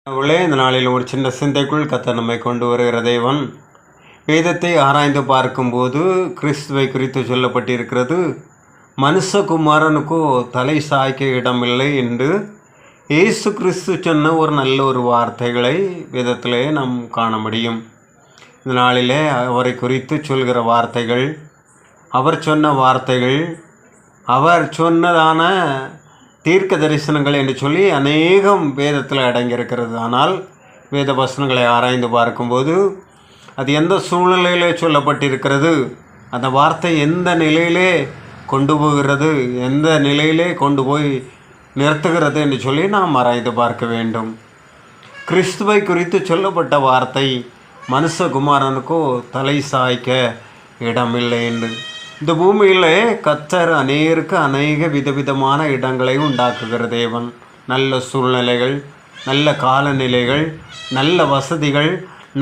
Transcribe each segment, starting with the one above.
அவளே இந்த நாளில் ஒரு சின்ன சிந்தைக்குள் கர்த்தர் நம்மை கொண்டு வருகிற தேவன். வேதத்தை ஆராய்ந்து பார்க்கும்போது கிறிஸ்துவை குறித்து சொல்லப்பட்டிருக்கிறது, மனுஷகுமாரனுக்கோ தலை சாய்க்க இடமில்லை என்று இயேசு கிறிஸ்து சொன்ன ஒரு நல்ல ஒரு வார்த்தைகளை வேதத்திலே நாம் காண முடியும். இந்த நாளிலே அவரை குறித்து சொல்கிற வார்த்தைகள், அவர் சொன்ன வார்த்தைகள், அவர் சொன்னதான தீர்க்க தரிசனங்கள் என்று சொல்லி அநேகம் வேதத்தில் அடங்கியிருக்கிறது. ஆனால் வேத வசனங்களை ஆராய்ந்து பார்க்கும்போது அது எந்த சூழ்நிலையிலே சொல்லப்பட்டிருக்கிறது, அந்த வார்த்தை எந்த நிலையிலே கொண்டு போகிறது, எந்த நிலையிலே கொண்டு போய் நிறுத்துகிறது என்று சொல்லி நாம் ஆராய்ந்து பார்க்க வேண்டும். கிறிஸ்துவை குறித்து சொல்லப்பட்ட வார்த்தை, மனுஷகுமாரனுக்கோ தலை சாய்க்க இடமில்லை என்று. இந்த பூமியிலே கர்த்தர் அநேக விதவிதமான இடங்களை உண்டாக்குகிற தேவன். நல்ல சூழ்நிலைகள், நல்ல காலநிலைகள், நல்ல வசதிகள்,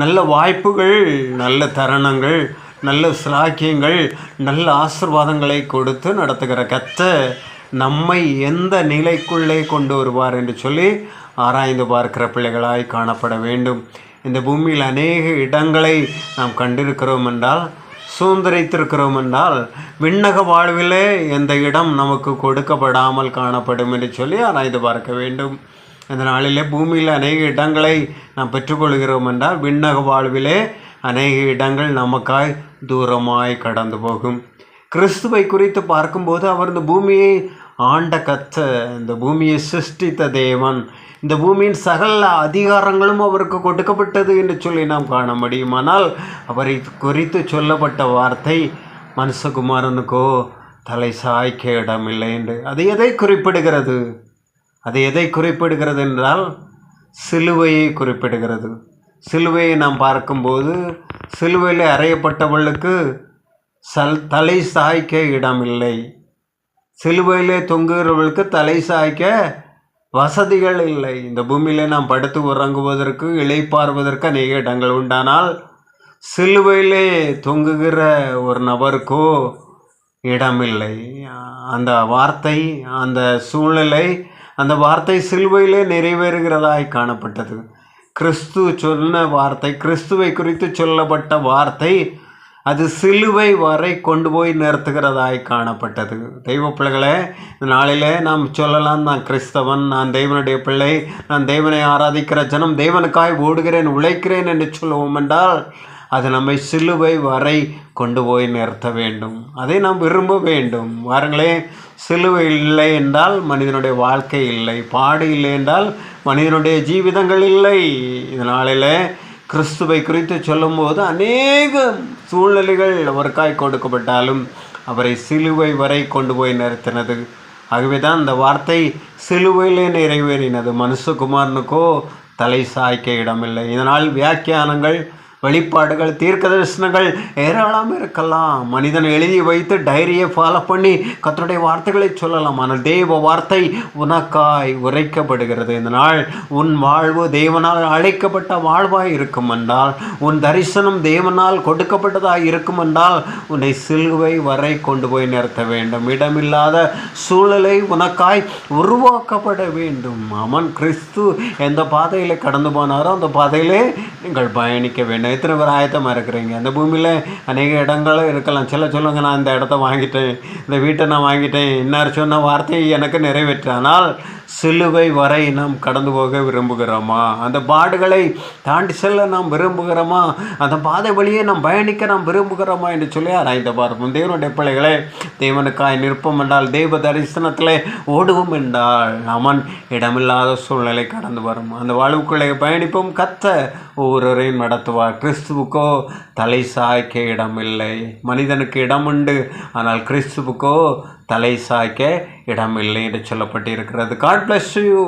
நல்ல வாய்ப்புகள், நல்ல தருணங்கள், நல்ல சிலாக்கியங்கள், நல்ல ஆசீர்வாதங்களை கொடுத்து நடத்துகிற கர்த்தர் நம்மை எந்த நிலைக்குள்ளே கொண்டு வருவார் என்று சொல்லி ஆராய்ந்து பார்க்கிற பிள்ளைகளாய் காணப்பட வேண்டும். இந்த பூமியில் அநேக இடங்களை நாம் கண்டிருக்கிறோம் என்றால், சுதந்திரித்திருக்கிறோம் என்றால், விண்ணக வாழ்விலே எந்த இடம் நமக்கு கொடுக்கப்படாமல் காணப்படும் என்று சொல்லி ஆராய்ந்து பார்க்க வேண்டும். இந்த நாளிலே பூமியில் அநேக இடங்களை நாம் பெற்றுக்கொள்கிறோம் என்றால், விண்ணக வாழ்விலே அநேக இடங்கள் நமக்காய் தூரமாய் கடந்து போகும். கிறிஸ்துவை குறித்து பார்க்கும்போது அவர் இந்த பூமியை ஆண்ட கர்த்தர், இந்த பூமியை சிருஷ்டித்த தேவன், இந்த பூமியின் சகல அதிகாரங்களும் அவருக்கு கொடுக்கப்பட்டது என்று சொல்லி நாம் காண முடியும். ஆனால் அவரை குறித்து சொல்லப்பட்ட வார்த்தை, மனுஷகுமாரனுக்கோ தலை சாய்க்க இடமில்லை என்று. அது எதை குறிப்பிடுகிறது? அது எதை குறிப்பிடுகிறது என்றால், சிலுவையை குறிப்பிடுகிறது. சிலுவையை நாம் பார்க்கும்போது, சிலுவையில் அறையப்பட்டவர்களுக்கு தலை சாய்க்க இடமில்லை. சிலுவையிலே தொங்குகிறவர்களுக்கு தலை சாய்க்க வசதிகள் இல்லை. இந்த பூமியிலே நாம் படுத்து உறங்குவதற்கு, இளைப்பாறுவதற்கு அநேக இடங்கள் உண்டானால், சிலுவையிலே தொங்குகிற ஒரு நபருக்கோ இடமில்லை. அந்த வார்த்தை, அந்த சூழ்நிலை, அந்த வார்த்தை சிலுவையிலே நிறைவேறுகிறதாய் காணப்பட்டது. கிறிஸ்து சொன்ன வார்த்தை, கிறிஸ்துவை குறித்து சொல்லப்பட்ட வார்த்தை, அது சிலுவை வரை கொண்டு போய் நிறுத்துகிறதாய் காணப்பட்டது. தெய்வ பிள்ளைகளே, இந்த நாளிலே நாம் சொல்லலாம், நான் கிறிஸ்தவன், நான் தேவனுடைய பிள்ளை, நான் தேவனை ஆராதிக்கிற ஜனம், தேவனுக்காய் ஓடுகிறேன், உழைக்கிறேன் என்று சொல்லுவோம் என்றால், அது நம்மை சிலுவை வரை கொண்டு போய் நிறுத்த வேண்டும். அதை நாம் விரும்ப வேண்டும். வாருங்களே, சிலுவை இல்லை என்றால் மனிதனுடைய வாழ்க்கை இல்லை, பாடு இல்லை என்றால் மனிதனுடைய ஜீவிதங்கள் இல்லை. இதனாலே கிறிஸ்துவை குறித்து சொல்லும்போது அநேக சூழ்நிலைகள் அவருக்காய் கொடுக்கப்பட்டாலும் அவரை சிலுவை வரை கொண்டு போய் நிறுத்தினது. ஆகவே தான் அந்த வார்த்தை சிலுவையிலே நிறைவேறினது, மனுஷகுமாரனுக்கோ தலை சாய்க்க இடமில்லை. இதனால் வியாக்கியானங்கள், வெளிப்பாடுகள், தீர்க்க தரிசனங்கள் ஏராளமாக இருக்கலாம். மனிதன் எழுதி வைத்து டைரியை ஃபாலோ பண்ணி கர்த்தருடைய வார்த்தைகளை சொல்லலாம். ஆனால் தேவ வார்த்தை உனக்காய் உரைக்கப்படுகிறது. இந்த நாள் உன் வாழ்வு தேவனால் அழைக்கப்பட்ட வாழ்வாய் இருக்கும் என்றால், உன் தரிசனம் தேவனால் கொடுக்கப்பட்டதாக இருக்கும் என்றால், உன்னை சிலுவை வரை கொண்டு போய் நிறுத்த வேண்டும். இடமில்லாத சூழலை உனக்காய் உருவாக்கப்பட வேண்டும். அவன் கிறிஸ்து எந்த பாதையில் கடந்து போனாரோ அந்த பாதையிலே நீங்கள் பயணிக்க வேண்டும். எத்தனை பேர் ஆயத்தமாக இருக்கிறீங்க? அந்த பூமியில் அநேக இடங்களும் இருக்கலாம். சொல்லுங்கள், நான் இந்த இடத்த வாங்கிட்டேன், இந்த வீட்டை நான் வாங்கிட்டேன், இன்னார் சொன்ன வார்த்தையை எனக்கு நிறைவேற்றானால் சிலுவை வரை நாம் கடந்து போக விரும்புகிறோமா? அந்த பாடுகளை தாண்டி செல்ல நாம் விரும்புகிறோமா? அந்த பாதை வழியே நாம் பயணிக்க நாம் விரும்புகிறோமா என்று சொல்லி ஆராய்ந்து பார்ப்போம். தேவனுடைய பிள்ளைகளே, தேவனுக்காய் நிற்போம் என்றால், தேவ தரிசனத்தில் ஓடுவோம் என்றால், அவன் இடமில்லாத சூழ்நிலை கடந்து வரும். அந்த வாழ்வுக்குள்ளே பயணிப்போம். கர்த்தர் ஒவ்வொருவரையும் நடத்துவார். கிறிஸ்துவுக்கோ தலை சாய்க்க இடமில்லை. மனிதனுக்கு இடம் உண்டு, ஆனால் கிறிஸ்துவுக்கோ தலை சாய்க்க இடமில்லை என்று சொல்லப்பட்டிருக்கிறது. God bless you.